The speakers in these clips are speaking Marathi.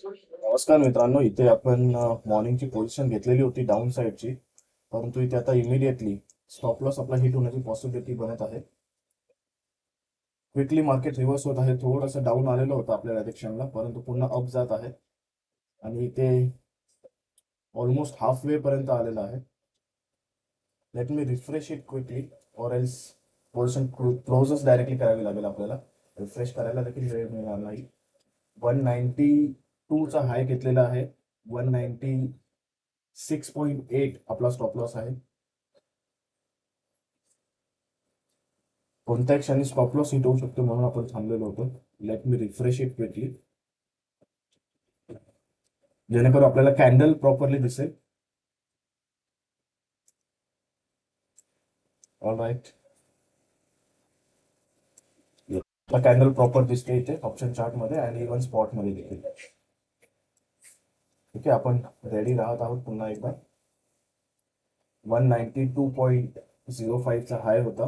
नमस्कार मित्रांनो, इथे आपण मॉर्निंगची पोझिशन घेतलेली होती डाऊन साईडची. परंतु इथे आता इमिडिएटली स्टॉप लॉस आपला हिट होण्याची पॉसिबिलिटी बनत आहे. क्विकली मार्केट रिव्हर्स होत आहे. थोडंसं डाऊन आलेलं होतं आपल्या डायरेक्शनला, परंतु पुन्हा अप जात आहे आणि इथे ऑलमोस्ट हाफ वे पर्यंत आलेला आहे. Let me refresh it quickly और एल्स पोझिशन क्लोजच डायरेक्टली करावी लागेल आपल्याला. रिफ्रेश करायला देखील वेळ मिळणार नाही. 192 चा हाय घेतलेला आहे. 196.8 आपला स्टॉप लॉस आहे. कोणत्या क्षणी स्टॉप लॉस हिट होऊ शकतो म्हणून आपण थांबलेलो होतो. Let me refresh it quickly, जेणेकरून आपल्याला कॅन्डल प्रॉपरली दिसेल. ऑल राईट, कॅन्डल प्रॉपर दिसते इथे ऑप्शन चार्ट मध्ये आणि इव्हन स्पॉट मध्ये देखील. ठीक आहे, आपण रेडी राहत आहोत. पुन्हा एकदा 192.05 चा हाय होता.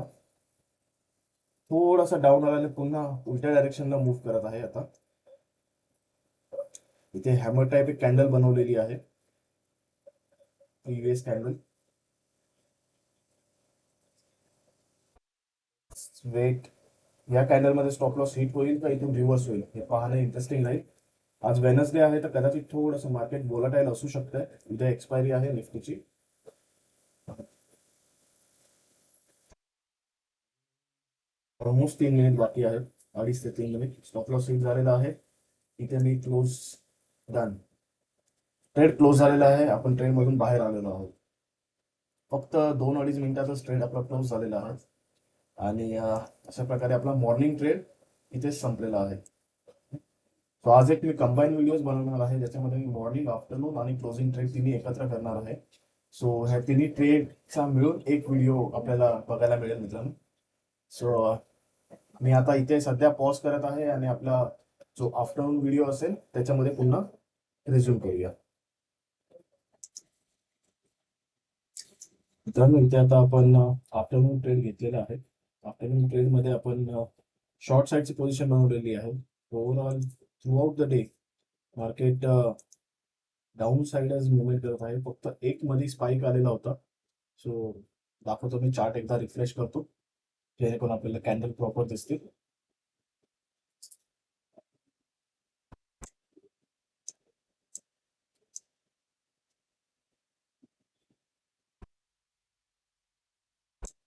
थोडासा डाऊन आल्याने पुन्हा उलट्या डायरेक्शनला मूव्ह करत आहे. आता इथे हॅमर टाइप एक कॅन्डल बनवलेली आहे, प्रीवियस कॅन्डल. वेट, या कॅन्डल मध्ये स्टॉप लॉस हिट होईल का इथून रिव्हर्स होईल हे पाहणं इंटरेस्टिंग राहील. आज वेनसडे आहे तर कदाचित थोडंसं मार्केट वोलाटाईल असू शकतंय. उद्या एक्सपायरी आहे निफ्टीची. ऑलमोस्ट 3 मिनिट बाकी आहे, 2.5 ते 3 मिनिट. स्टॉप लॉस हिट झालेला आहे. इथे मी क्लोज डन, ट्रेड क्लोज झालेला आहे. आपण ट्रेड मधून बाहेर आलेलो आहोत. फक्त 2-2.5 मिनिटाचाच ट्रेड आपला क्लोज झालेला आहे आणि अशा प्रकारे आपला मॉर्निंग ट्रेड इथेच संपलेला आहे. सो आज एक मी कंबाईन व्हिडिओज बनवणार आहे, ज्याच्यामध्ये मी मॉर्निंग, आफ्टरनून आणि क्लोजिंग ट्रेड तिन्ही एकत्र करणार आहे. सो ह्या तिन्ही ट्रेडचा मिळून एक व्हिडिओ आपल्याला बघायला मिळेल मित्रांनो. सो मी आता इथे सध्या पॉज करत आहे आणि आपला जो आफ्टरनून व्हिडिओ असेल त्याच्यामध्ये पुन्हा रिझ्यूम करूया. मित्रांनो, इथे आता आपण आफ्टरनून ट्रेड घेतलेला आहे. आफ्टरनून ट्रेड मध्ये आपण शॉर्ट साईडची पोझिशन बनवलेली आहे. Overall throughout the day market down साईडच मुवमेंट करत आहे. फक्त एक मध्ये स्पाइक आलेला होता. सो दाखवतो मी चार्ट, एकदा रिफ्रेश करतो जेणेकरून आपल्याला कॅन्डल प्रॉपर दिसतील.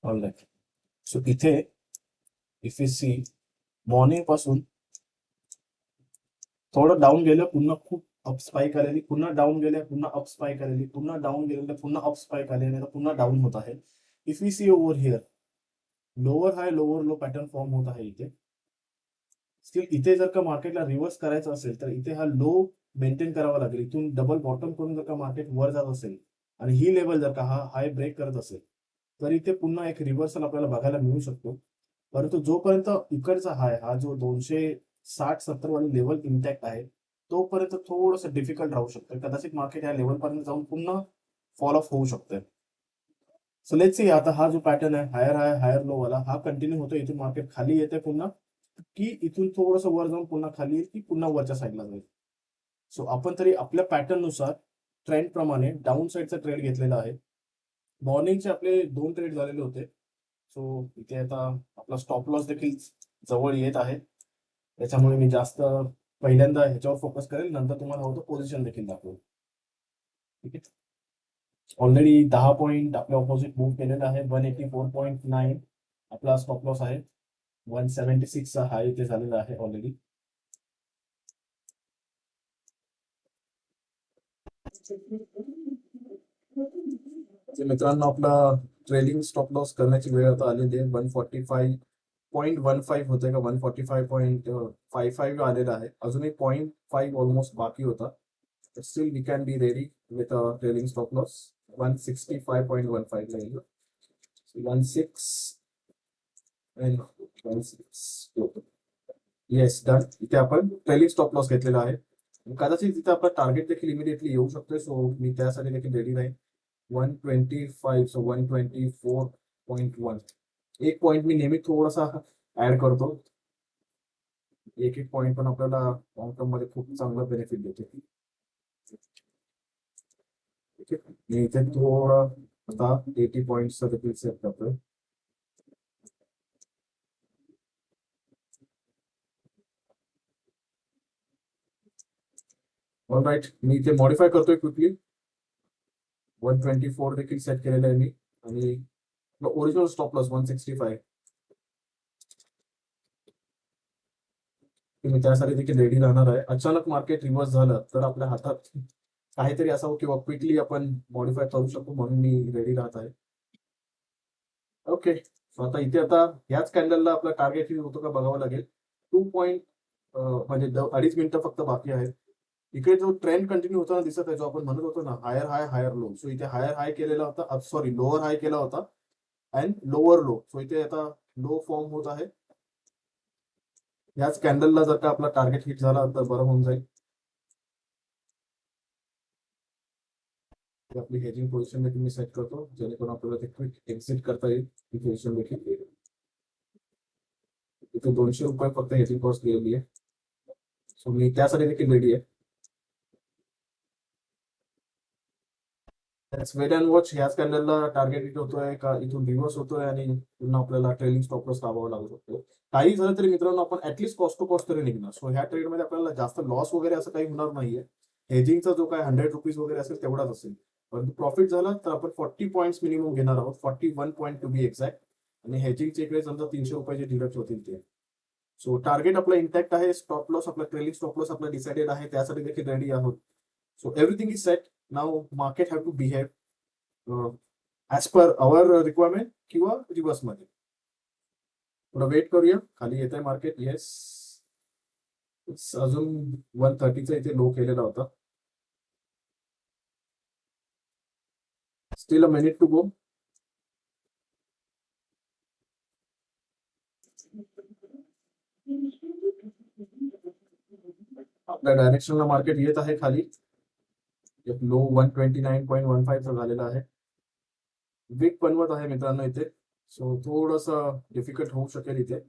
ऑलराईट, सो इथे इफ यू सी, मॉर्निंग पासून थोडं डाऊन गेलं, पुन्हा खूप अप स्पाइक आलेली, पुन्हा डाऊन गेल्या, पुन्हा अप स्पाइक आलेली, पुन्हा डाऊन गेलेलं, पुन्हा अप स्पाइक आलेली, पुन्हा डाऊन होत आहे. If you see over here, lower high lower low pattern form होत आहे इथे. स्टिल इथे जर का मार्केटला रिव्हर्स करायचं असेल तर इथे हा लो मेंटेन करावा लागेल. इथून डबल बॉटम करून जर का मार्केट वर जात असेल आणि ही लेवल जर का हा हाय ब्रेक करत असेल तर इथे पुन्हा एक रिव्हर्सल आपल्याला बघायला मिळू शकतो. परंतु जोपर्यंत इकडचा हाय, हा जो 260-70 वाली लेवल इंटॅक्ट आहे, तोपर्यंत थोडंसं डिफिकल्ट राहू शकतं. कदाचित मार्केट या लेवल पर्यंत जाऊन पुन्हा फॉल ऑफ होऊ शकतं. सो लेट्स सी, आता हा जो पॅटर्न आहे हायर हाय हायर लो वाला, हा कंटिन्यू होतो. इथून मार्केट खाली येते पुन्हा, की इथून थोडंसं वर जाऊन पुन्हा खाली येईल, की पुन्हा वरच्या साईडला जाईल. सो आपण तरी आपल्या पॅटर्न नुसार ट्रेंड प्रमाणे डाऊन साईडचा ट्रेड घेतलेला आहे. मॉर्निंगचे आपले 2 ट्रेड झालेले होते. सो इथे आता आपला स्टॉप लॉस देखील जवळ येत आहे. त्याच्यामुळे मी जास्त पहिल्यांदा ह्याच्यावर फोकस करेल, नंतर तुम्हाला हवं तर पोझिशन देखील दाखवेल. ठीक आहे, ऑलरेडी 10 पॉईंट आपल्या ऑपोजिट मूव्ह केलेला आहे. 184.9 आपला स्टॉप लॉस आहे. 176 चा हाय इथे झालेला आहे ऑलरेडी. मित्रांनो, आपला ट्रेलिंग स्टॉप लॉस करण्याची वेळ आता आलेली आहे. 145.15 होते का 145.55 आलेला आहे. अजूनही 0.5 ऑलमोस्ट बाकी होता. Still we can be ready with trailing stop loss. 165.15 ला येईल. 16 येस, डन. इथे आपण ट्रेलिंग स्टॉप लॉस घेतलेला आहे. कदाचित तिथे आपला टार्गेट देखील इमिडिएटली येऊ शकतोय. सो मी त्यासाठी देखील रेडी राहील. 125, सो 124.1. एक पॉईंट मी नेहमी थोडासा ऍड करतो. एक एक पॉईंट पण आपल्याला लॉंग टर्म मध्ये खूप चांगला बेनिफिट देते. ठीक आहे, मी इथे थोडं आता 80 पॉईंटचा देखील सेट करतोय. ऑलराईट, मी इथे मॉडिफाय करतोय क्विकली. 124 देखील सेट केलेलं आहे मी, आणि ओरिजिनल स्टॉप लॉस 165. मी त्यासाठी देखील रेडी राहणार आहे. अचानक मार्केट रिव्हर्स झालं तर आपल्या हातात काहीतरी असावं किंवा क्विकली आपण मॉडिफाय करू शकतो, म्हणून मी रेडी राहत आहे. ओके, सो आता इथे आता ह्याच कॅन्डलला आपला टार्गेट हिट होतो का बघावं लागेल. 2 म्हणजे 2.5 मिनिटं फक्त बाकी आहेत. इकडे जो ट्रेंड कंटिन्यू होताना दिसत आहे, जो आपण म्हणत होतो ना हायर हाय हायर लो, सो इथे हायर हाय केलेला होता, सॉरी लोअर हाय केला होता अँड लोअर लो. सो इथे आता लो फॉर्म होत आहे. याच कॅन्डलला जर का आपला टार्गेट हिट झाला तर बरं होऊन जाईल. आपली हेजिंग पोझिशन देखील मी सेट करतो, जेणेकरून आपल्याला ते क्विक एक्झिट करता येईल. ही पोझिशन देखील इथे 200 रुपये फक्त हेजिंग कॉस्ट दिलेली आहे, सो मी त्यासाठी देखील रेडी आहे. Wait and watch. ह्याच कॅन्डलला टार्गेट हिट होतोय का इथून रिव्हर्स होतोय आणि पुन्हा आपल्याला ट्रेलिंग स्टॉप लॉस लावावा लागू शकतो. काही झालं तरी मित्रांनो आपण ऍटलीस्ट कॉस्ट टू कॉस्ट तरी निघणार. सो ह्या ट्रेडमध्ये आपल्याला जास्त लॉस वगैरे असं काही होणार नाहीये. हेजिंगचा जो काय 100 रुपीज वगैरे असेल तेवढाच असेल, परंतु प्रॉफिट झाला तर आपण 40 पॉईंट्स मिनिमम घेणार आहोत, 41 पॉईंट टू बी एक्झॅक्ट. आणि हेजिंगचे इकडे समजा 300 रुपयाचे डिडक्ट होतील ते. सो टार्गेट आपला इंटॅक्ट आहे. स्टॉप लॉस आपला ट्रेलिंग स्टॉप लॉस आपला डिसाइडेड आहे, त्यासाठी देखील रेडी आहोत. So everything is set. Now market have to behave as per our requirement किंवा रिव्हर्स मध्ये. थोडं वेट करूया. खाली येत आहे मार्केट. येस, अजून 130चा इथे लो केलेला होता. Still a minute to go. आपल्या डायरेक्शनला मार्केट येत आहे खाली. लो 129.15 चा झालेला आहे. विक बनवत आहे मित्रांनो इथे, सो थोडस डिफिकल्ट होऊ शकेल इथे.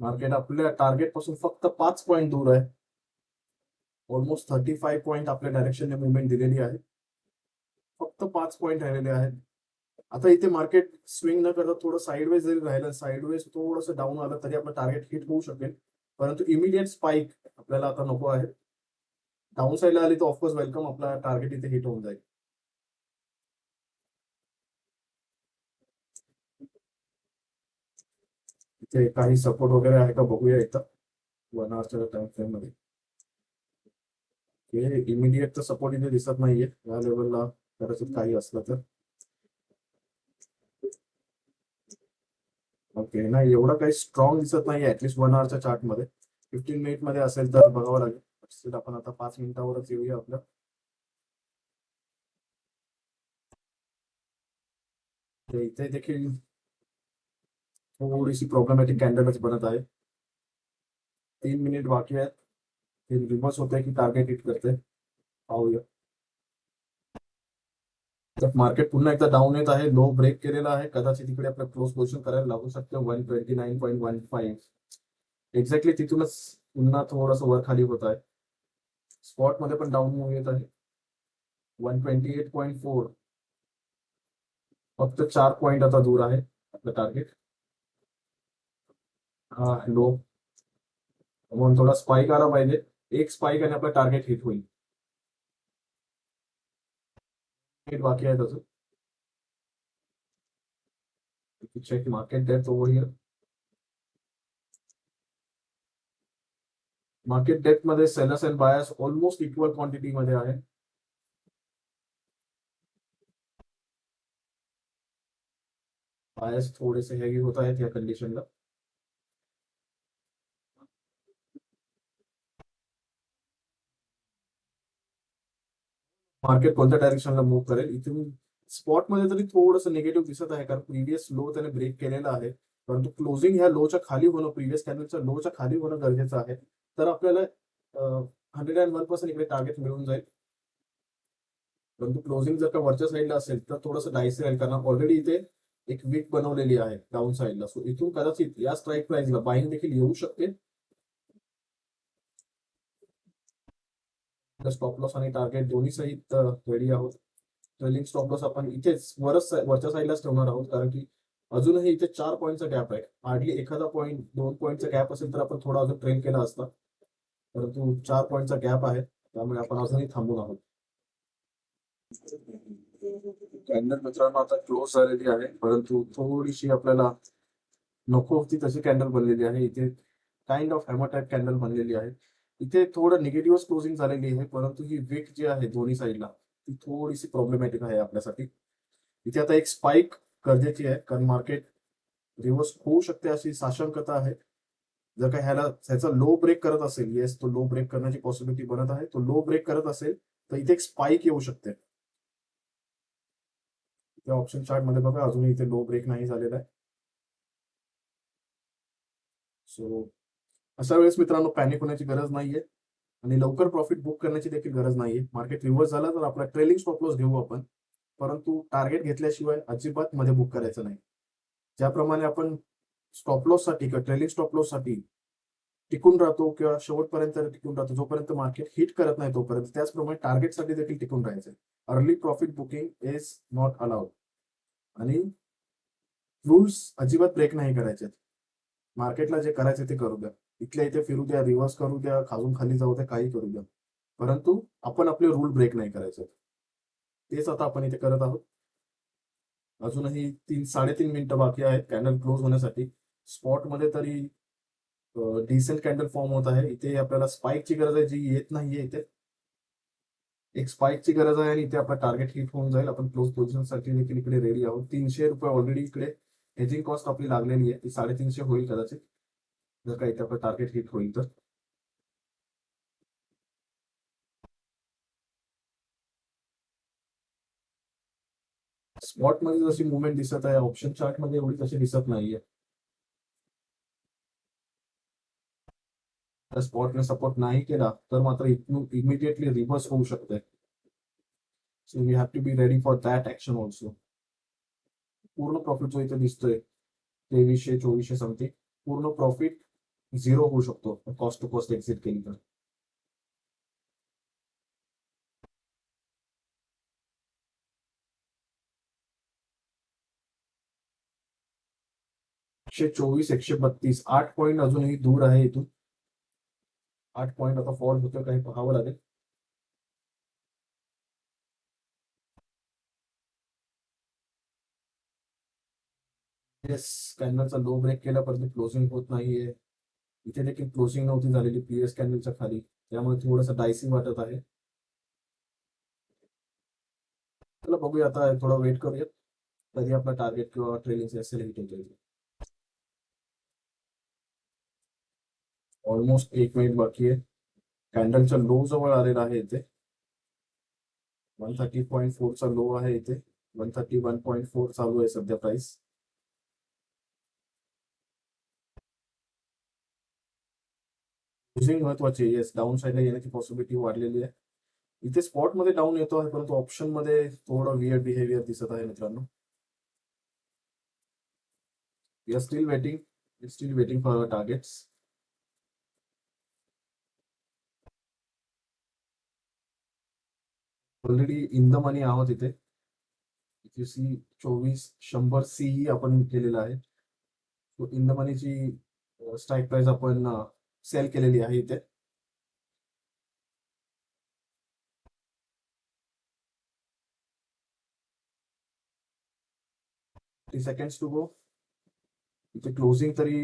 मार्केट आपल्या टार्गेट पासून फक्त 5 पॉईंट दूर आहे. ऑलमोस्ट 35 पॉईंट आपल्या डायरेक्शनने मुवमेंट दिलेली आहे. फक्त 5 पॉईंट राहिलेले आहेत. आता इथे मार्केट स्विंग न करता थोडं साईडवेज जरी राहिलं, साईडवेज थोडंसं डाऊन आलं तरी आपलं टार्गेट हिट होऊ शकेल, परंतु इमिडिएट स्पाइक आपल्याला आता नको आहे. डाऊन साईडला आली तर ऑफकोर्स वेलकम, आपला टार्गेट इथे हिट होऊन जाईल. इथे काही सपोर्ट वगैरे आहे का बघूया इथं 1 आवरच्या टाइम फ्रेम मध्ये. इमिडिएट तर सपोर्ट इथे दिसत नाहीये या लेवलला, कदाचित काही असलं तर. ओके, नाही एवढं काही स्ट्रॉंग दिसत नाही ऍटलीस्ट 1 आवरच्या चार्ट मध्ये. 15 मिनिट मध्ये असेल तर बघावं लागेल. आपण आता 5 मिनिटावरच येऊया आपलं. इथे देखील थोडीशी प्रॉब्लेमॅटिक कॅन्डलच बनत आहे. 3 मिनिट बाकी आहेत. ते रिव्हर्स होते की टार्गेट हिट करते पाहूया. मार्केट पुन्हा एकदा डाऊन येत आहे. लो ब्रेक केलेला आहे, कदाचित तिकडे आपलं क्लोज पोझिशन करायला लागू शकतं 129.15. एक्झॅक्टली तिथूनच पुन्हा थोडंसं वर खाली होत आहे. स्पॉट मध्ये पण डाऊन मूव्ह येत आहे 128.4. फक्त 4 पॉईंट आता दूर आहे आपलं टार्गेट. हा लो, म्हणून थोडा स्पाइक आला पाहिजे. एक स्पाइक आणि आपलं टार्गेट हिट होईल. हिट बाकी आहेत अजून. Check market depth over here. Market depth मध्ये sellers and buyers almost equal quantity मध्ये आहे. बायर्स थोडेसे हेवी होत आहेत या कंडिशनला. मार्केट कोणत्या डायरेक्शनला मूव्ह करेल. इथून स्पॉट मध्ये तरी थोडंसं निगेटिव्ह दिसत आहे, कारण प्रिव्हियस लो त्याने ब्रेक केलेला आहे, परंतु क्लोजिंग ह्या लोच्या खाली होणं, प्रिव्हियस कॅन्डलच्या लोच्या खाली होणं गरजेचं आहे. तर आपल्याला 101% इकडे टार्गेट मिळून जाईल. परंतु क्लोजिंग जर का वरच्या साईडला असेल तर थोडंसं डायसी राहील, कारण ऑलरेडी इथे एक वीक बनवलेली आहे डाऊन साईडला. सो इथून कदाचित या स्ट्राईक प्राइसला बाईंग देखील येऊ शकते. स्टॉप लॉस आणि टार्गेट दोन्ही सहित रेडी आहोत. ट्रेलिंग स्टॉप लॉस आपण इथेच वरच्या साईडलाच ठेवणार आहोत, कारण की अजूनही इथे 4 पॉईंटचा गॅप आहे. हार्डली एखादा पॉईंट 2 पॉईंटचा गॅप असेल तर आपण थोडा अजून ट्रेल केला असता, परंतु 4 पॉईंटचा गॅप आहे, त्यामुळे आपण अजूनही थांबून आहोत. कॅन्डल मित्रांनो आता क्लोज झालेली आहे, परंतु थोडीशी आपल्याला नको होती तशी कॅन्डल बनलेली आहे. इथे kind of hammer type candle बनलेली आहे. इथे थोडं निगेटिव्ह क्लोजिंग झालेली आहे, परंतु ही विक जी आहे दोन्ही साईडला ती थोडीशी प्रॉब्लेमॅटिक आहे आपल्यासाठी. इथे आता एक स्पाइक गरजेची आहे, कारण मार्केट रिव्हर्स होऊ शकते अशी साशंकता आहे. जर का ह्याचा लो ब्रेक करत असेल, येस तो लो ब्रेक करण्याची पॉसिबिलिटी बनत आहे. तो लो ब्रेक करत असेल तर इथे एक स्पाइक येऊ शकते. त्या ऑप्शन चार्ट मध्ये बघा अजूनही इथे लो ब्रेक नाही झालेला आहे. सो अशा वेळेस मित्रांनो पॅनिक होण्याची गरज नाहीये आणि लवकर प्रॉफिट बुक करण्याची देखील गरज नाहीये. मार्केट रिव्हर्स झाला तर आपला ट्रेलिंग स्टॉप लॉस घेऊ आपण, परंतु टार्गेट घेतल्याशिवाय अजिबात मध्ये बुक करायचं नाही. ज्याप्रमाणे आपण स्टॉप लॉस साठी किंवा ट्रेलिंग स्टॉप लॉस साठी टिकून राहतो किंवा शेवटपर्यंत टिकून राहतो, जोपर्यंत मार्केट हिट करत नाही तोपर्यंत, त्याचप्रमाणे टार्गेटसाठी देखील टिकून राहायचं. Early profit booking is not allowed आणि रूल्स अजिबात ब्रेक नाही करायचे. मार्केटला जे करायचे ते करू द्या, इथल्या इथे फिरू द्या, रिव्हर्स करू द्या, खालून खाली जाऊ द्या, काही करू द्या, परंतु आपण आपले रूल ब्रेक नाही करायचे. तेच आता आपण इथे करत आहोत. अजूनही 3-3.5 मिनिटं बाकी आहेत कॅन्डल क्लोज होण्यासाठी. स्पॉट मध्ये तरी डिसेंट कॅन्डल फॉर्म होत आहे. इथे आपल्याला स्पाइकची गरज आहे, जी येत नाहीये. इथे एक स्पाइकची गरज आहे आणि इथे आपला टार्गेट हिट होऊन जाईल. आपण क्लोज पोझिशनसाठी देखील इकडे रेडी आहोत. ₹300 ऑलरेडी इकडे हेजिंग कॉस्ट आपली लागलेली आहे, ती 350 होईल कदाचित, जर का इथे आपलं टार्गेट हिट होईल तर. स्पॉट मध्ये जशी मुवमेंट दिसत आहे, ऑप्शन चार्ट मध्ये एवढी तशी दिसत नाहीये. तर स्पॉटने सपोर्ट नाही केला तर मात्र इथून इमिडिएटली रिव्हर्स होऊ शकते. So we have to be ready for that action also. पूर्ण प्रॉफिट जो इथे दिसतोय 2300-2400 समथिंग, पूर्ण प्रॉफिट 0 होऊ शकतो कॉस्ट टू कॉस्ट एक्झिट केली तर. ₹124, ₹132, 8 पॉईंट अजूनही दूर आहे इथून. 8 पॉईंट आता फॉल होतं काही पाहावं लागेल. येस, कॅन्डलचा लो ब्रेक केल्यापर्यंत क्लोजिंग होत नाहीये. इथे देखील क्लोजिंग नव्हती झालेली प्रिव्हियस कॅन्डलच्या खाली, त्यामुळे थोडंसं डायसिंग वाटत आहे. चला बघूया, आता थोडा वेट करूया कधी आपला टार्गेट किंवा ट्रेलिंग असेल हिट होतो. ऑलमोस्ट 1 मिनिट बाकी आहे. कॅन्डलच्या लो जवळ आलेला आहे इथे. 130.4 चा लो आहे इथे. 131.4 चालू आहे सध्या प्राइस. क्लोजिंग महत्वाची आहे. येस, डाऊन साईडला येण्याची पॉसिबिलिटी वाढलेली आहे. इथे स्पॉट मध्ये डाऊन येतो आहे, परंतु ऑप्शन मध्ये थोडं वियर्ड बिहेवियर दिसत आहे मित्रांनो. We are still waiting for our targets. Already in the money आहोत इथे. इफ यू सी 2400 सी आपण केलेला आहे. इन द मनीची स्ट्राईक प्राइस आपण सेल केलेली आहे इथे. Seconds to go. इथे क्लोजिंग तरी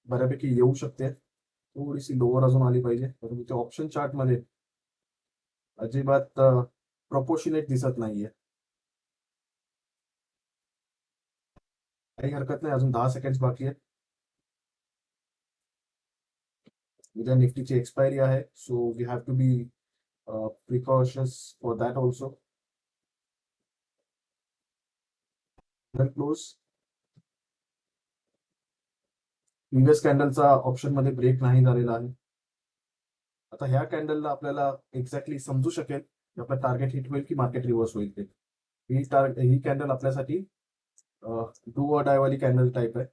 बऱ्यापैकी येऊ शकते. थोडीशी लोअर अजून आली पाहिजे, परंतु ते ऑप्शन चार्ट मध्ये अजिबात प्रपोर्शनेट दिसत नाहीये. काही हरकत नाही, अजून 10 सेकंड्स बाकी आहेत. उद्या निफ्टीची एक्सपायरी आहे, so we have to be precautions for that also. Close. Previous कॅन्डलचा ऑप्शन मध्ये ब्रेक नाही झालेला आहे. आता ह्या कॅन्डलला आपल्याला एक्झॅक्टली समजू शकेल की आपला टार्गेट हिट होईल की मार्केट रिव्हर्स होईल ते. ही कॅन्डल आपल्यासाठी डू और डाय वाली कॅन्डल टाईप आहे.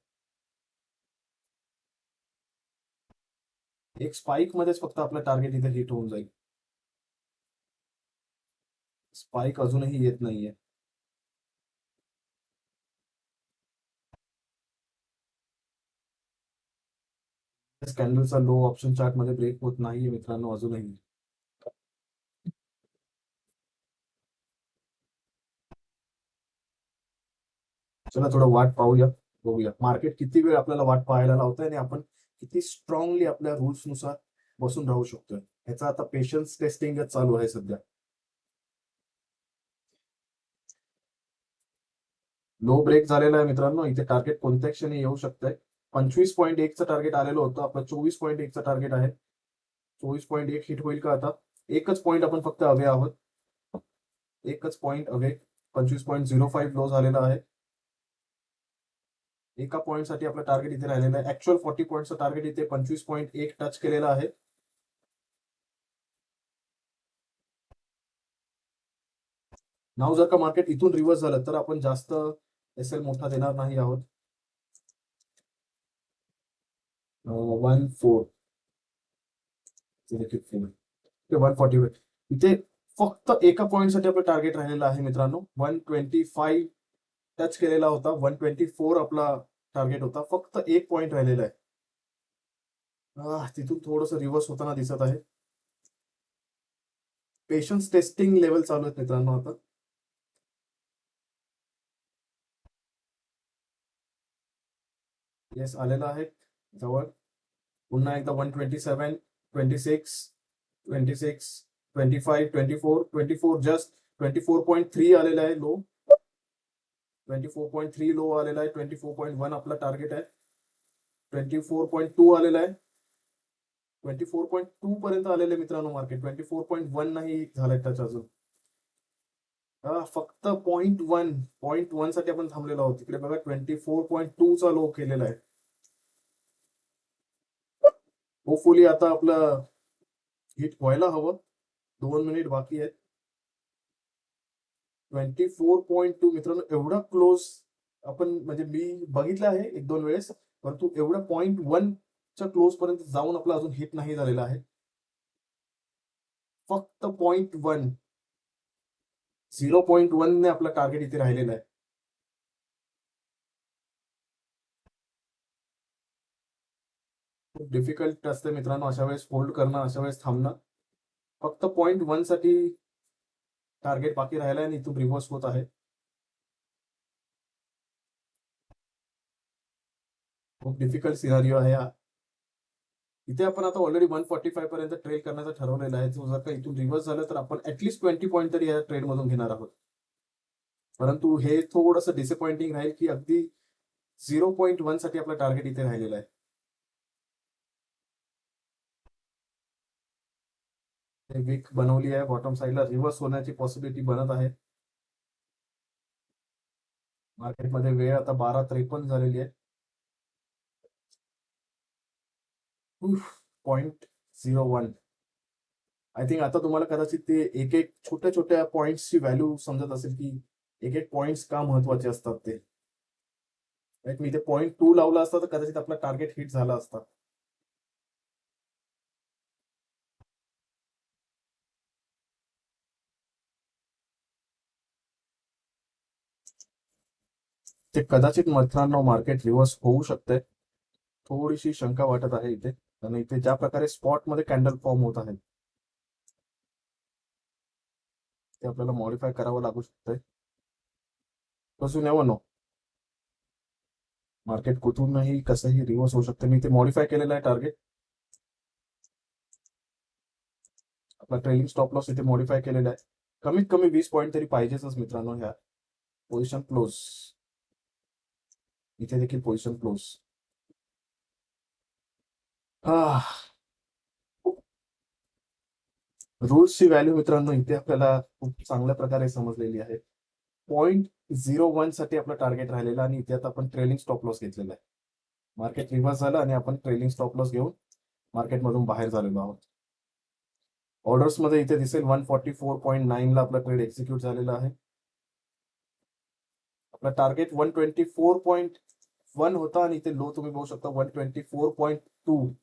एक स्पाइक मध्येच फक्त आपलं टार्गेट इथे हिट होऊन जाईल. स्पाइक अजूनही येत नाहीये. कॅन्डलचा लो ऑप्शन चार्ट मध्ये ब्रेक होत नाहीये मित्रांनो अजूनही. चला थोडं वाट पाहूया, बघूया मार्केट किती वेळ आपल्याला वाट पाहायला लावतंय आणि आपण किती स्ट्रॉंगली आपल्या रुल्स नुसार बसून राहू शकतोय. ह्याचा आता पेशन्स टेस्टिंगच चालू आहे सध्या. लो ब्रेक झालेला आहे मित्रांनो. इथे टार्गेट कोणत्या क्षणी येऊ शकतंय. 25.1चं टार्गेट आलेलं होतं. आपलं 24.1चं टार्गेट आहे. 24.1 हिट होईल का आता. एकच पॉईंट आपण फक्त अवे आहोत. एकच पॉईंट अवे. 25.05 लो झालेला आहे. एका पॉईंट साठी आपलं टार्गेट इथे राहिलेलं आहे. ऍक्च्युअल 40 पॉईंटचं टार्गेट इथे 25.1 टच केलेलं आहे. नाव जर का मार्केट इथून रिव्हर्स झालं तर आपण जास्त एसएल मोठा देणार नाही आहोत. 1.4 140 इथे फक्त एका पॉईंट साठी आपलं टार्गेट राहिलेलं आहे मित्रांनो. 125 टच केलेला होता. 124 आपला टार्गेट होता. फक्त एक पॉईंट राहिलेला आहे. तिथून थोडस रिव्हर्स होताना दिसत आहे. पेशन्स टेस्टिंग लेवल चालू आहेत मित्रांनो आता. येस आलेला आहे जवळ. पुन्हा एकदा 127, 26, 26, 25, 24, 24 जस्ट 24.3 आलेला आहे लो. 24.3 लो आलेला आहे. 24.1 आपला टार्गेट आहे. 24.2 आलेला आहे. 24.2 पर्यंत आलेले मित्रांनो मार्केट. 24.1 नाही झालंय टच अजून. फक्त 0.1 साठी आपण थांबलेलो आहोत. तिकडे बघा 24.2 चा लो केलेला आहे. होपफुली आता आपलं हिट व्हायला हवं. 2 मिनिट बाकी आहेत. 24.2 मित्रांनो एवढा क्लोज आपण म्हणजे मी बघितलं आहे 1-2 वेळेस, परंतु एवढं 0.1 च्या क्लोज पर्यंत जाऊन आपला अजून हिट नाही झालेला आहे. फक्त 0.1 0.1 ने आपला टार्गेट इथे राहिलेला आहे. खूप डिफिकल्ट असते मित्रांनो अशा वेळेस होल्ड करणं, अशा वेळेस थांबणं. फक्त 0.1 साठी टार्गेट बाकी राहिला आणि इथून रिव्हर्स होत आहे. खूप डिफिकल्ट सिनारिओ आहे हा. इथे आपण आता ऑलरेडी 145 पर्यंत ट्रेड करण्याचं ठरवलेलं आहे. जर का इथून रिव्हर्स झालं तर आपण ऍटलीस्ट 20 पॉईंट तरी या ट्रेड मधून घेणार आहोत. परंतु हे थोडंसं डिसअपॉइंटिंग राहील की अगदी 0.1 साठी आपलं टार्गेट इथे राहिलेलं आहे. वीक बनवली आहे. बॉटम साईडला रिव्हर्स होण्याची पॉसिबिलिटी बनत आहे. मार्केटमध्ये वेळ आता 12:53 झालेली आहे. 0.01 आय थिंक आता तुम्हाला कदाचित ते एक एक छोट्या छोट्या पॉइंट्सची व्हॅल्यू समजत असेल की एक एक पॉइंट्स का महत्वाचे असतात ते. मी इथे 0.2 लावला असता तर कदाचित आपला टार्गेट हिट झाला असता. ते कदाचित मित्रांनो मार्केट रिव्हर्स होऊ शकते. थोडीशी शंका वाटत आहे इथे. आणि इथे ज्या प्रकारे स्पॉट मध्ये कॅन्डल फॉर्म होत आहे ते आपल्याला मॉडिफाय करावं लागू शकतंय. कसं नेव्हर नो. मार्केट कुठूनही कसंही रिव्हर्स होऊ शकते. मी ते मॉडिफाय केलेलं आहे टार्गेट. आपला ट्रेलिंग स्टॉप लॉस इथे मॉडिफाय केलेला आहे. कमीत कमी 20 पॉईंट तरी पाहिजेच मित्रांनो. ह्या पोझिशन क्लोज. इथे देखील पोझिशन क्लोज. रूल्सची व्हॅल्यू मित्रांनो इथे आपल्याला खूप चांगल्या प्रकारे समजलेली आहे. 0.01 साठी आपलं टार्गेट राहिलेलं आणि इथे आता आपण ट्रेलिंग स्टॉप लॉस घेतलेला आहे. मार्केट रिव्हर्स झालं आणि आपण ट्रेलिंग स्टॉप लॉस घेऊन मार्केटमधून बाहेर झालेलो आहोत. ऑर्डर्स मध्ये इथे दिसेल 144.9 ला आपला ट्रेड एक्झिक्यूट झालेला आहे. आपला टार्गेट 124.1 होता आणि इथे लो तुम्ही बघू शकता 124.2.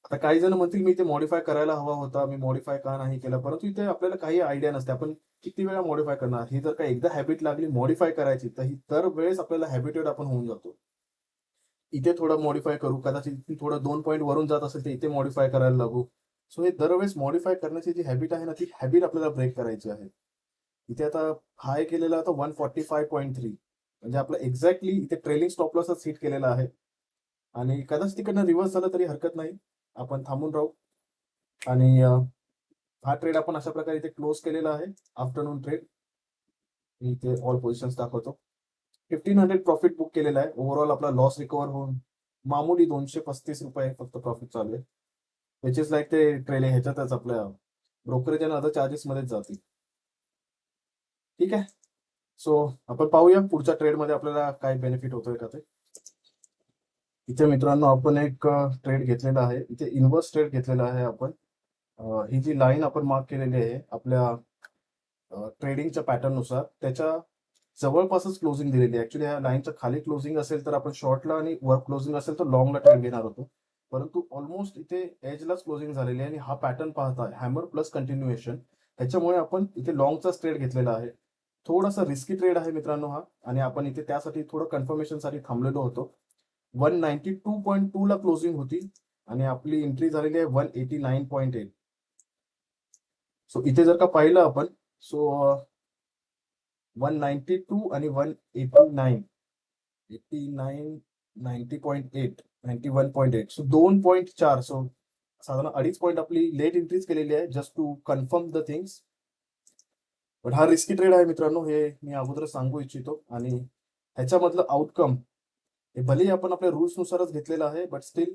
आता काही जण म्हणतील मी इथे मॉडिफाय करायला हवा होता, मी मॉडिफाय का नाही केला, परंतु इथे आपल्याला काही आयडिया नसते आपण किती वेळा मॉडिफाय करणार. ही जर का एकदा हॅबिट लागली मॉडिफाय करायची तर ही दर वेळेस आपल्याला हॅबिटेड आपण होऊन जातो. इथे थोडं मॉडिफाय करू, कदाचित इथे थोडं 2 पॉईंट वरून जात असेल तर इथे मॉडिफाय करायला लागू. सो हे दरवेळेस मॉडिफाय करण्याची जी हॅबिट आहे ना, ती हॅबिट आपल्याला ब्रेक करायची आहे. इथे आता हाय केलेला होता 145.3, म्हणजे आपलं एक्झॅक्टली इथे ट्रेलिंग स्टॉप लॉसच हिट केलेला आहे आणि कदाचित तिकडनं रिव्हर्स झालं तरी हरकत नाही, आपण थांबून राहू. आणि हा ट्रेड आपण अशा प्रकारे इथे क्लोज केलेला आहे. आफ्टरनून ट्रेड मी इथे ऑल पोझिशन्स दाखवतो. 1500 प्रॉफिट बुक केलेला आहे. ओव्हरऑल आपला लॉस रिकवर होऊन मामूली 235 रुपये फक्त प्रॉफिट चालू आहे, विच इज लाईक ते ट्रेलिंग ह्याच्यातच आपल्या ब्रोकरेज आणि अदर चार्जेस मध्येच जातील. ठीक आहे, सो आपण पाहूया पुढच्या ट्रेडमध्ये आपल्याला काय बेनिफिट होतोय का ते. इथे मित्रांनो आपण एक ट्रेड घेतलेला आहे, इथे इन्व्हर्स ट्रेड घेतलेला आहे आपण. ही जी लाईन आपण मार्क केलेली आहे आपल्या ट्रेडिंगच्या पॅटर्न नुसार त्याच्या जवळपासच क्लोजिंग दिलेली आहे. ऍक्च्युली या लाईनच्या खाली क्लोजिंग असेल तर आपण शॉर्टला आणि वर क्लोजिंग असेल तर लॉंगला ट्रेड घेणार होतो, परंतु ऑलमोस्ट इथे एजलाच क्लोजिंग झालेली आहे आणि हा पॅटर्न पाहता हॅमर प्लस कंटिन्युएशन, त्याच्यामुळे आपण इथे लॉंगचाच ट्रेड घेतलेला आहे. थोडासा रिस्की ट्रेड आहे मित्रांनो हा, आणि आपण इथे त्यासाठी थोडं कन्फर्मेशनसाठी थांबलेलो होतो. 192.2 ला क्लोजिंग होती आणि आपली एंट्री झालेली आहे 189.8. सो इथे जर का पाहिलं आपण, सो 192 आणि 189, 90.8, 91.8, सो 2.4, सो साधारण 2.5 पॉईंट आपली लेट इंक्रीज केलेली आहे just to confirm the things. But हा रिस्की ट्रेड आहे मित्रांनो, हे मी अगोदर सांगू इच्छितो. आणि ह्याच्यामधलं आउटकम हे भलेही आपण आपल्या रूल्स नुसारच घेतलेलं आहे, बट स्टील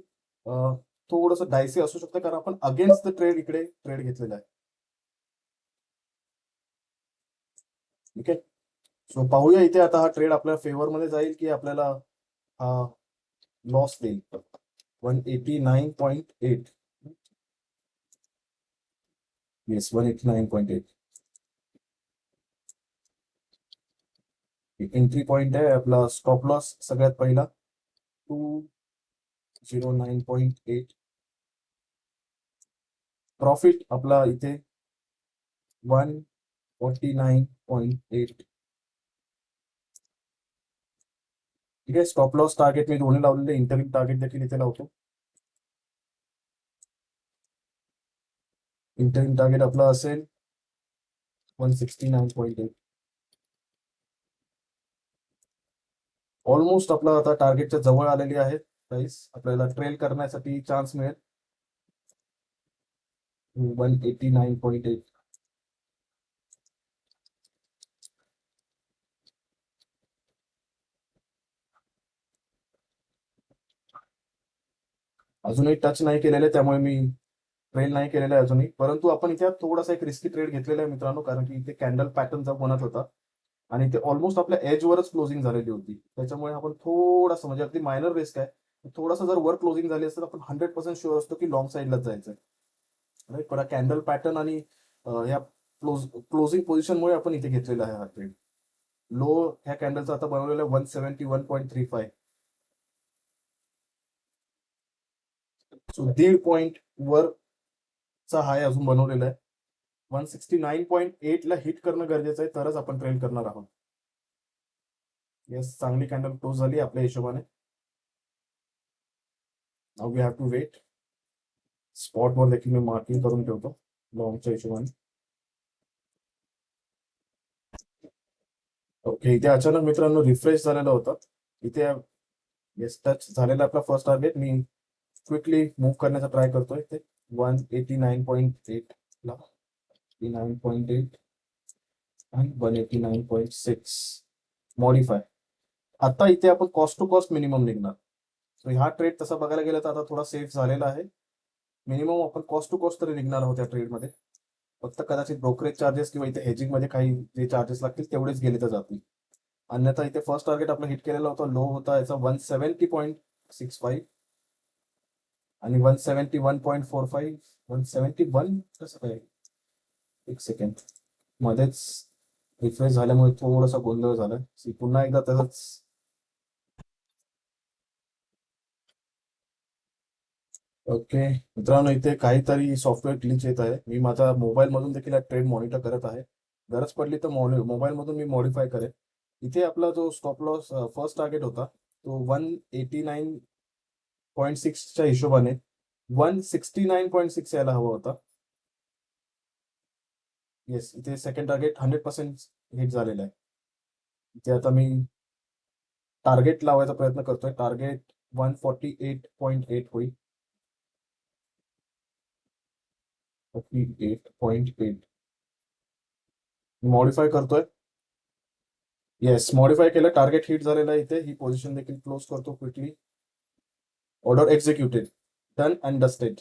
थोडंसं डायसी असू शकतं कारण आपण अगेन्स्ट द ट्रेड इकडे ट्रेड घेतलेला आहे. ठीक आहे, सो पाहूया इथे आता हा ट्रेड आपल्या फेवर मध्ये जाईल की आपल्याला हा लॉस देईल. 189.8, येस 189.8 एंट्री पॉइंट आहे. आपला स्टॉप लॉस सगळ्यात पहिला 209.8, प्रॉफिट आपला इथे 149.8. ठीक आहे, स्टॉप लॉस टार्गेट मी दोन्ही लावलेले, इंटरिम टार्गेट देखील इथे लावतो. इंटरिम टार्गेट आपला असेल 169.8. ऑलमोस्ट आपला आता टार्गेटच्या जवळ आलेली आहे प्राइस, आपल्याला ट्रेल करण्यासाठी चान्स मिळेल 189.8. अजूनही टच नाही केलेले त्यामुळे मी ट्रेल नाही केलेला आहे अजूनही, परंतु आपण इथे थोडासा एक रिस्की ट्रेड घेतलेला आहे मित्रांनो, कारण की इथे कॅन्डल पॅटर्नचा बनत होता आणि ते ऑलमोस्ट आपल्या एजवरच क्लोजिंग झालेली होती. त्याच्यामुळे आपण थोडासा म्हणजे अगदी मायनर रिस्क आहे, थोडासा जर वर क्लोजिंग झाली असेल तर आपण 100% शुअर असतो की लॉंग साईडलाच जायचं आहे. राईट, पण कॅन्डल पॅटर्न आणि ह्या क्लोजिंग पोझिशनमुळे आपण इथे घेतलेला आहे हा ट्रेड. लो ह्या कॅन्डलचा आता बनवलेला 171.35, सो 1.5 पॉईंट वरचा हाय अजून बनवलेला आहे. 169.8 ला हिट करणं गरजेचं आहे, तरच आपण ट्रेड करणार आहोत. येस, चांगली कॅन्डल क्लोज झाली आपल्या हिशोबाने. Now we have to wait. Spot वर देखील मी मार्किंग करून ठेवतो लॉंगच्या हिशोबाने. ओके, इथे अचानक मित्रांनो रिफ्रेश झालेला होता. इथे येस टच झालेला आपला first target. Me quickly move करण्याचा ट्राय करतोय ते 189.8 ला, 89.8 आणि 189.6 मॉडिफाय. आता इथे आपण कॉस्ट टू कॉस्ट मिनिमम निघणार. सो हा ट्रेड तसा बघायला गेला तर आता थोडा सेफ झालेला आहे. मिनिमम आपण कॉस्ट टू कॉस्ट तरी निघणार आहोत या ट्रेडमध्ये. फक्त कदाचित ब्रोकरेज चार्जेस किंवा इथे हेजिंग मध्ये काही जे चार्जेस लागतील तेवढेच गेले तर जातील. अन्यथा इथे फर्स्ट टार्गेट आपला हिट केलेला होता, लो होता याचा 170.65 आणि 171.45. 171 कसं काय, एक सेकंड मध्येच रिफ्रेश झाल्यामुळे थोडासा गोंधळ झाला. पुन्हा एकदा तसंच. ओके मित्रांनो, इथे काहीतरी सॉफ्टवेअर ग्लिच येत आहे. मी माझा मोबाईल मधून देखील ट्रेड मॉनिटर करत आहे. गरज पडली तर मोबाईल मधून मी मॉडिफाय करेन. इथे आपला जो स्टॉप लॉस फर्स्ट टार्गेट होता तो 189.6च्या हिशोबाने 169.6 यायला हवा होता. येस, इथे सेकंड टार्गेट 100% हिट झालेला आहे. इथे आता मी टार्गेट लावायचा प्रयत्न करतोय. टार्गेट 148.8 होईल. 48.8 मॉडिफाय करतोय. येस, मॉडिफाय केलं. टार्गेट हिट झालेलं आहे. इथे ही पोझिशन देखील क्लोज करतो quickly. Order executed, done and dusted.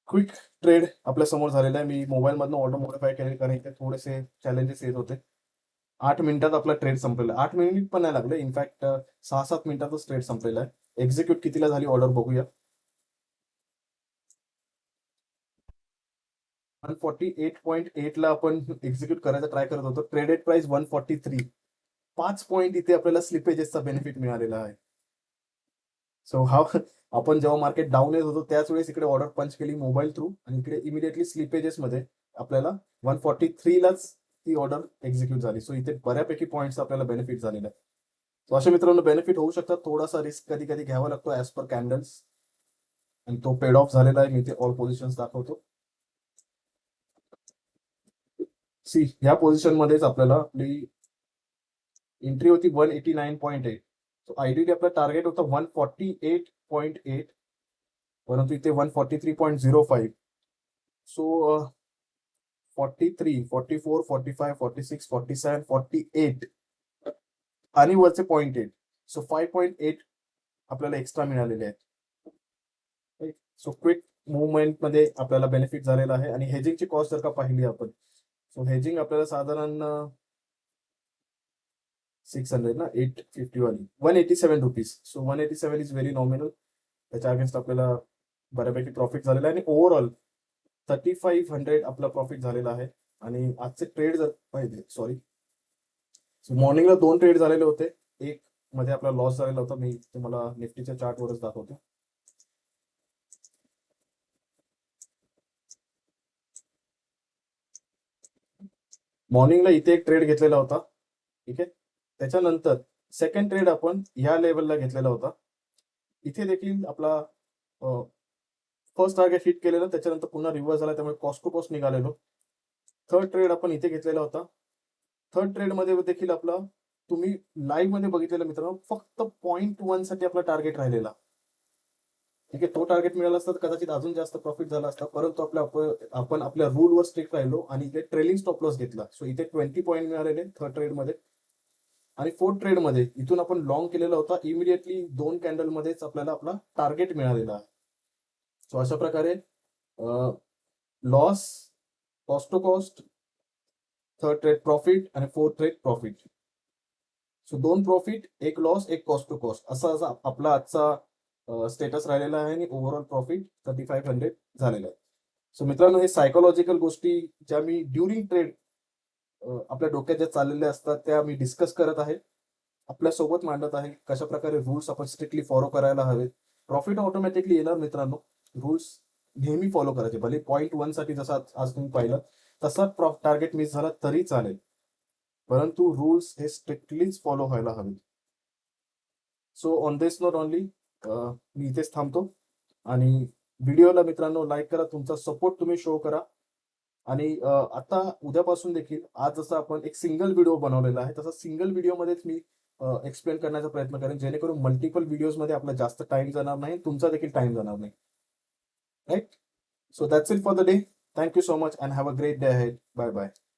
Quick trade आपल्या समोर झालेला आहे. मी मोबाईल मधनं ऑर्डर मॉडिफाय केले कारण इथे थोडेसे चॅलेंजेस येत होते. 8 मिनिटात आपला ट्रेड संपलेला आहे. 8 मिनिट पण नाही लागले, इनफॅक्ट 6-7 मिनिटातच ट्रेड संपलेला आहे. एक्झिक्यूट कितीला झाली ऑर्डर बघूया. 148.8 ला आपण एक्झिक्यूट करायचा ट्राय करत होतो. Traded price 143. 5 पॉईंट इथे आपल्याला स्लिपेजेसचा बेनिफिट मिळालेला आहे. सो हा आपण जेव्हा मार्केट डाऊन येत होतो त्याच वेळेस इकडे ऑर्डर पंच केली मोबाईल थ्रू आणि इकडे इमिडिएटली स्लिपेजेस मध्ये आपल्याला 143 लाच ती ऑर्डर एक्झिक्यूट झाली. सो इथे बऱ्यापैकी पॉईंट्स आपल्याला बेनिफिट झालेला आहे. सो अशा मित्रांनो बेनिफिट होऊ शकतात. थोडासा रिस्क कधी कधी घ्यावा लागतो ऍज पर कॅन्डल्स, आणि तो पेड ऑफ झालेला आहे. मी इथे ऑल पोझिशन्स दाखवतो. सी ह्या पोझिशन मध्येच आपल्याला आपली एंट्री होती 189.8. सो आयडियली आपला टार्गेट होता 148.8, परंतु इथे 143.05. सो 43, 44, 45, 46, 47, 48 आणि वरचे 0.8. सो 5.8 आपल्याला एक्स्ट्रा मिळालेले आहेत. सो क्विक मुवमेंट मध्ये आपल्याला बेनिफिट झालेला आहे. आणि हेजिंगची कॉस्ट जर का पाहिली आपण, सो हेजिंग आपल्याला साधारण 600 ना 850 वाली 187 rupees. So 187 is very nominal. त्याच्या अगेन्स्ट आपल्याला बऱ्यापैकी प्रॉफिट झालेला आहे. आणि ओव्हरऑल 3500 आपला प्रॉफिट झालेला आहे. आणि आजचे ट्रेड जर पाहिजे, सॉरी, मॉर्निंगला 2 ट्रेड झालेले होते. एक मध्ये आपला लॉस झालेला होता. मी तुम्हाला निफ्टीच्या चार्टवरच दाखवतो. मॉर्निंगला इथे एक ट्रेड घेतलेला होता. ठीक आहे. त्याच्यानंतर सेकंड ट्रेड आपण या लेवलला घेतलेला होता. इथे देखील आपला फर्स्ट टार्गेट हिट केलेलं, त्याच्यानंतर पुन्हा रिव्हर्स झाला, त्यामुळे कॉस्ट टू कॉस्ट निघालेलो. थर्ड ट्रेड आपण इथे घेतलेला होता. थर्ड ट्रेड मध्ये देखील आपला तुम्ही लाईव्ह मध्ये बघितलेलं मित्रांनो, फक्त 0.1 साठी आपला टार्गेट राहिलेला. ठीक आहे. तो टार्गेट मिळाला असता तर कदाचित अजून जास्त प्रॉफिट झाला असता, परंतु आपण आपल्या रूलवर स्ट्रिक्ट राहिलो आणि इथे ट्रेलिंग स्टॉप लॉस घेतला. सो इथे 20 पॉईंट मिळालेले थर्ड ट्रेड मध्ये. आणि फोर्थ ट्रेड मध्ये इथून आपण लॉंग केलेला होता. इमिडिएटली 2 कॅन्डल मध्येच आपल्याला आपला टार्गेट मिळालेला आहे. सो अशा प्रकारे loss, cost to cost, third trade profit आणि fourth trade profit. So 2 profit, 1 loss, 1 cost to cost, असा आपला आजचा स्टेटस राहिलेला आहे. आणि ओव्हरऑल प्रॉफिट 3500 झालेला आहे. सो मित्रांनो, हे सायकोलॉजिकल गोष्टी ज्या मी ड्युरिंग ट्रेड आपल्या डोक्यात ज्या चाललेल्या असतात त्या मी डिस्कस करत आहे, आपल्या सोबत मांडत आहे. कशा प्रकारे रूल्स आपण स्ट्रिक्टली फॉलो करायला हवेत. प्रॉफिट ऑटोमॅटिकली येणार मित्रांनो. रूल्स नेहमी फॉलो करायचे. भले 0.1 साठी जसा आज तुम्ही पाहिलं तसा टार्गेट मिस झाला तरी चालेल, परंतु रूल्स हे स्ट्रिक्टलीच फॉलो व्हायला हवे. So on this note only me इथेच थांबतो. आणि व्हिडिओला मित्रांनो लाईक करा, तुमचा सपोर्ट तुम्ही शो करा. आणि आता उद्यापासून देखील, आज जसं आपण एक सिंगल व्हिडिओ बनवलेला आहे तसा सिंगल व्हिडिओमध्येच मी एक्सप्लेन करण्याचा प्रयत्न करेन, जेणेकरून मल्टिपल व्हिडिओजमध्ये आपला जास्त टाइम जाणार नाही, तुमचा देखील टाइम जाणार नाही. Right. So that's it for the day. Thank you so much and have a great day ahead. Bye bye.